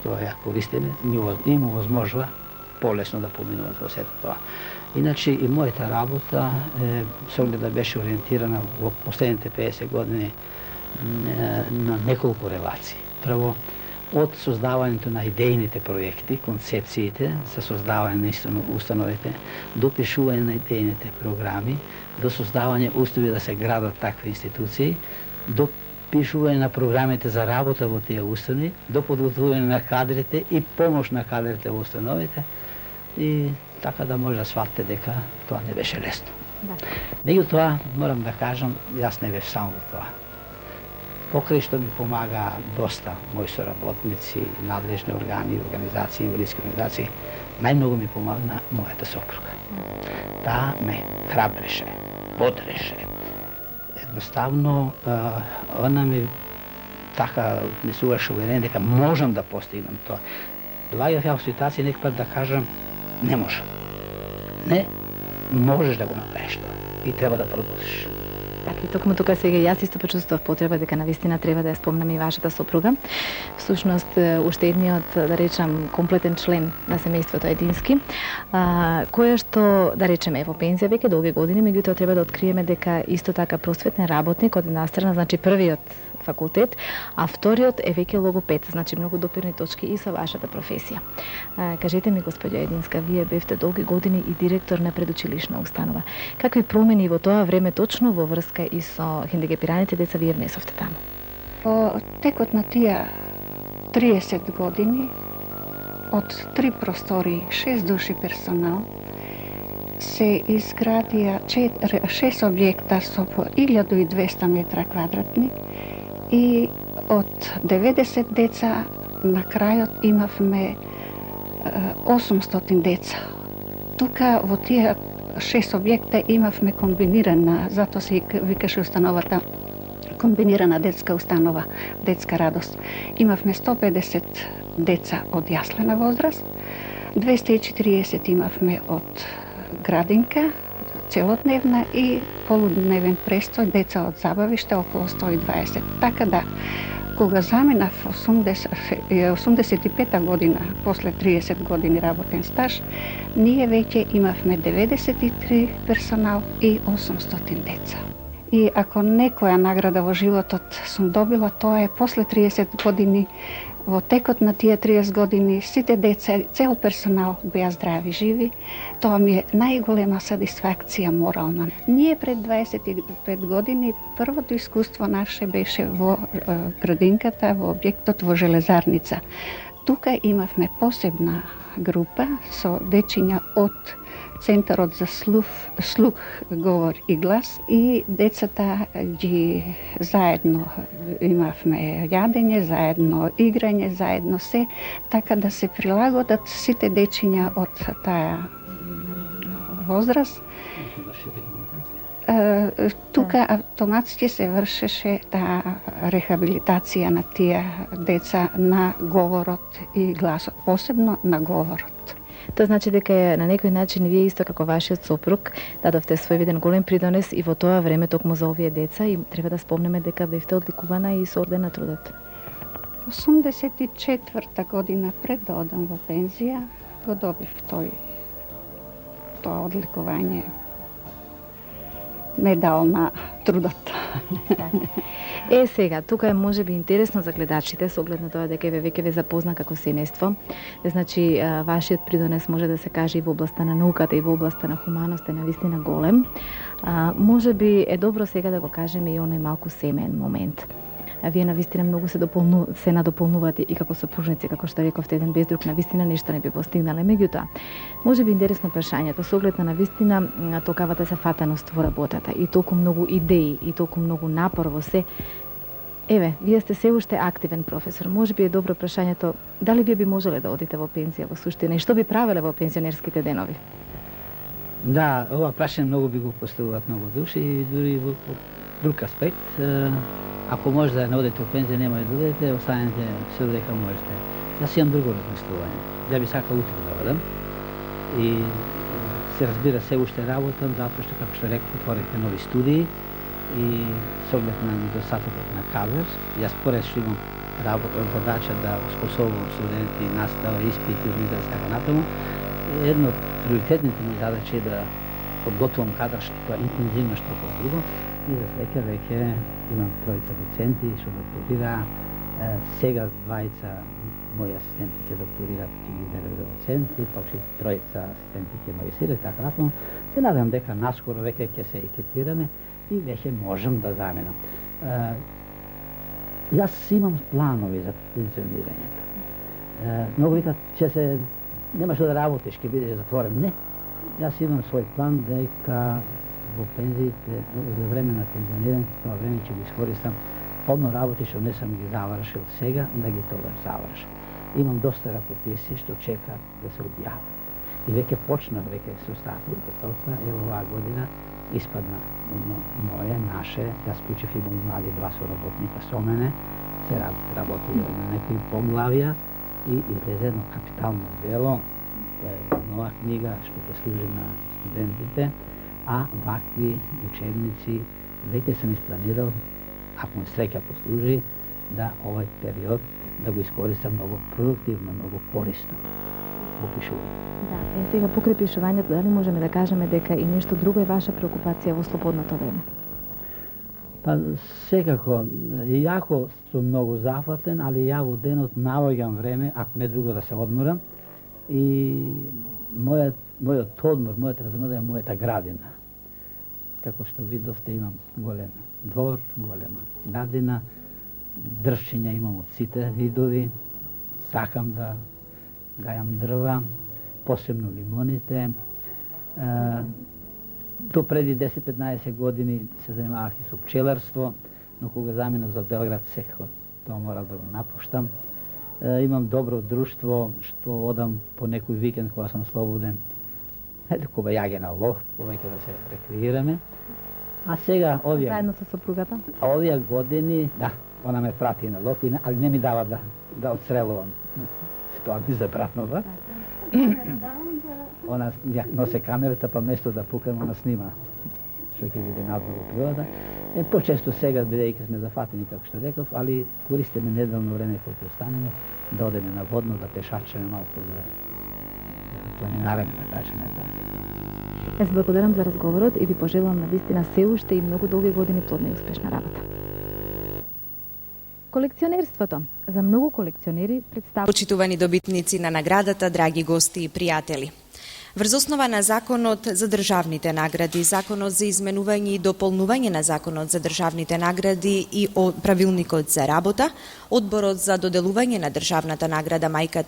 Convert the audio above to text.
што ја користиме, им возможува полесно да поминуваат во сето тоа. Иначе и мојата работа со оглед да беше ориентирана во последните 50 години на неколку релации. Прво, од создавањето на идејните проекти, концепциите за создавање на установите, до пишување на идејните програми, до создавање услови да се градат такви институции, до пишување на програмите за работа во тие установи, до подготвување на кадрите и помош на кадрите во установите, и така да може да сватите дека тоа не беше лесно. Да. Меѓутоа, морам да кажам, јас не бев само во тоа. Покрај што ми помага доста мои соработници, надлежни органи, организации, инвалидски организации, најмногу ми помогна мојата сопруга. Таа ме храбреше, бодреше. Едноставно, она ми така внесуваше уверение дека можам да постигнам тоа. Доаѓав ја во ситуација некој да кажам не можам. Не, можеш да го направиш тоа и треба да продолжиш. Така и токму тука сега јас исто почувствував потреба дека навистина треба да ја спомнам и вашата сопруга. Всушност, уште едниот, да речам, комплетен член на семејството Едински, која што, да речеме, во пензија веќе долги години, меѓутоа треба да откриеме дека исто така просветен работник од една страна, значи првиот факултет, а вториот е веќе логопед, значи многу допирни точки и со вашата професија. Кажете ми, господја Единска, вие бевте долги години и директор на предучилишна установа. Какви промени во тоа време точно во врска и со хендикепираните деца вие внесовте таму? Во текот на тие 30 години, од 3 простори, 6 души персонал, се изградија 6 објекта со по 1200 метра квадратни и од 90 деца на крајот имавме 800 деца. Тука во тие 6 објекта имавме комбинирана, затоа се викаше установата комбинирана детска установа, детска радост. Имавме 150 деца од јаслена возраст, 240 имавме од градинка, целодневна и полудневен престој деца од забавиште околу 120. Така да, кога заминав 85-та година, после 30 години работен стаж, ние веќе имавме 93 персонал и 800 деца. И ако некоја награда во животот сум добила, тоа е после 30 години. Во текот на тие 30 години сите деца, цел персонал беа здрави, живи. Тоа ми е најголема сатисфакција морална. Ние пред 25 години првото искуство наше беше во градинката, во објектот во Железарница. Тука имавме посебна група со дечиња од Центарот за слух, говор и глас, и децата ги заедно имавме јадење, заедно играње, заедно се, така да се прилагодат сите дечиња од таа возраст. Тука автоматски се вршеше таа рехабилитација на тие деца на говорот и гласот, посебно на говорот. Тоа значи дека на некој начин вие исто како вашиот сопруг дадовте свој виден голем придонес и во тоа време токму за овие деца, и треба да спомнеме дека бевте одликувана и со орден на трудот. 84-та година пред да одам во пензија го добив тоа одликување, медал на трудот. Сега, тука е можеби интересно за гледачите, со оглед на тоа дека веќе ве запозна како семејство. Значи, вашиот придонес може да се каже и во областа на науката и во областа на хуманост е навистина голем. Можеби е добро сега да го кажеме и оној малку семеен момент. Вие навистина многу се надополнувате и како сопружници, како што рековте, еден без друг, навистина нешто не би постигнале. Меѓутоа, може би интересно прашањето, со оглед на навистина толкавата се фатеност во работата и толку многу идеи и толку многу напор во се. Еве, вие сте се уште активен професор. Може би е добро прашањето, дали вие би можеле да одите во пензија во суштина и што би правеле во пензионерските денови? Да, ова прашање многу би го поставуваат многу души и дури во друг аспект. Ако може да не одите во пензија, нема да одите, останете се додека можете. Јас имам друго размислување. Ја би сакал утре да одам и се разбира се уште работам, затоа што, како што реков, отворихме нови студии и со оглед на недостатокот на кадар, јас поред што имам задача да способувам студенти, настава, испити, да се така натаму. Едно од приоритетните ми задачи е да подготвувам кадар што е интензивно што како друго. И за среќа веќе имам тројца доценти што докторираа. Сега двајца мои асистенти ќе докторираат, ќе ги изберат за доценти, па уште тројца асистенти ќе магистрираат, така натаму. Се надевам дека наскоро веќе ќе се екипираме и веќе можам да заменам. Јас имам планови за пензионирањето. Многу викат, че се нема што да работиш, ќе бидеш затворен. Не. Јас имам свој план дека во пензиите, за време на пензионирањето, тоа време ќе го искористам подно работи што не сум ги завршил сега, да ги тогаш завршам. Имам доста ракописи што чекаат да се објават. И веќе почнав, веќе се оставав подготовка, ево оваа година испадна моје, наше, јас вклучив и мои млади два соработника со мене, се работи на некои поглавја и излезе едно капитално дело, тоа е нова книга што ќе служи на студентите, а вакви учебници веќе сум испланирал, ако ме среќа послужи, да овој период да го искористам многу продуктивно, многу корисно во пишување. Да, сега покрај пишувањето, дали можеме да кажеме дека и нешто друго е ваша преокупација во слободното време? Па секако, иако сум многу зафатен, али ја во денот наоѓам време, ако не друго да се одморам, и мојот одмор, мојот разумење е мојата градина. Како што видовте, имам голем двор, голема градина, дрвчиња имам од сите видови, сакам да гајам дрва, посебно лимоните. До преди 10-15 години се занимавах и со пчеларство, но кога заминав за Белград, секако тоа морав да го напуштам. Имам добро друштво, што одам по некој викенд кога сум слободен, кога јаге на лов, повеќе да се рекреираме. А сега заедно со сопругата? Овие години, да, она ме прати на лов, али не ми дава да отстрелувам. Тоа ми забранува. Она ја носе камерата, па место да пукам, она снима што ќе биде надвор во природа. Почесто сега, бидејќи сме зафатени, како што реков, али користиме неделно време кога ќе останеме, да одеме на водно, да пешачеме малку, да планинареме, да кажеме. Јас благодарам за разговорот и ви пожелувам на вистина се уште и многу долги години плодна и успешна работа. Колекционерството за многу колекционери представува... Почитувани добитници на наградата, драги гости и пријатели. Врз основа на Законот за државните награди, Законот за изменување и дополнување на Законот за државните награди и Правилникот за работа, Одборот за доделување на државната награда Мајка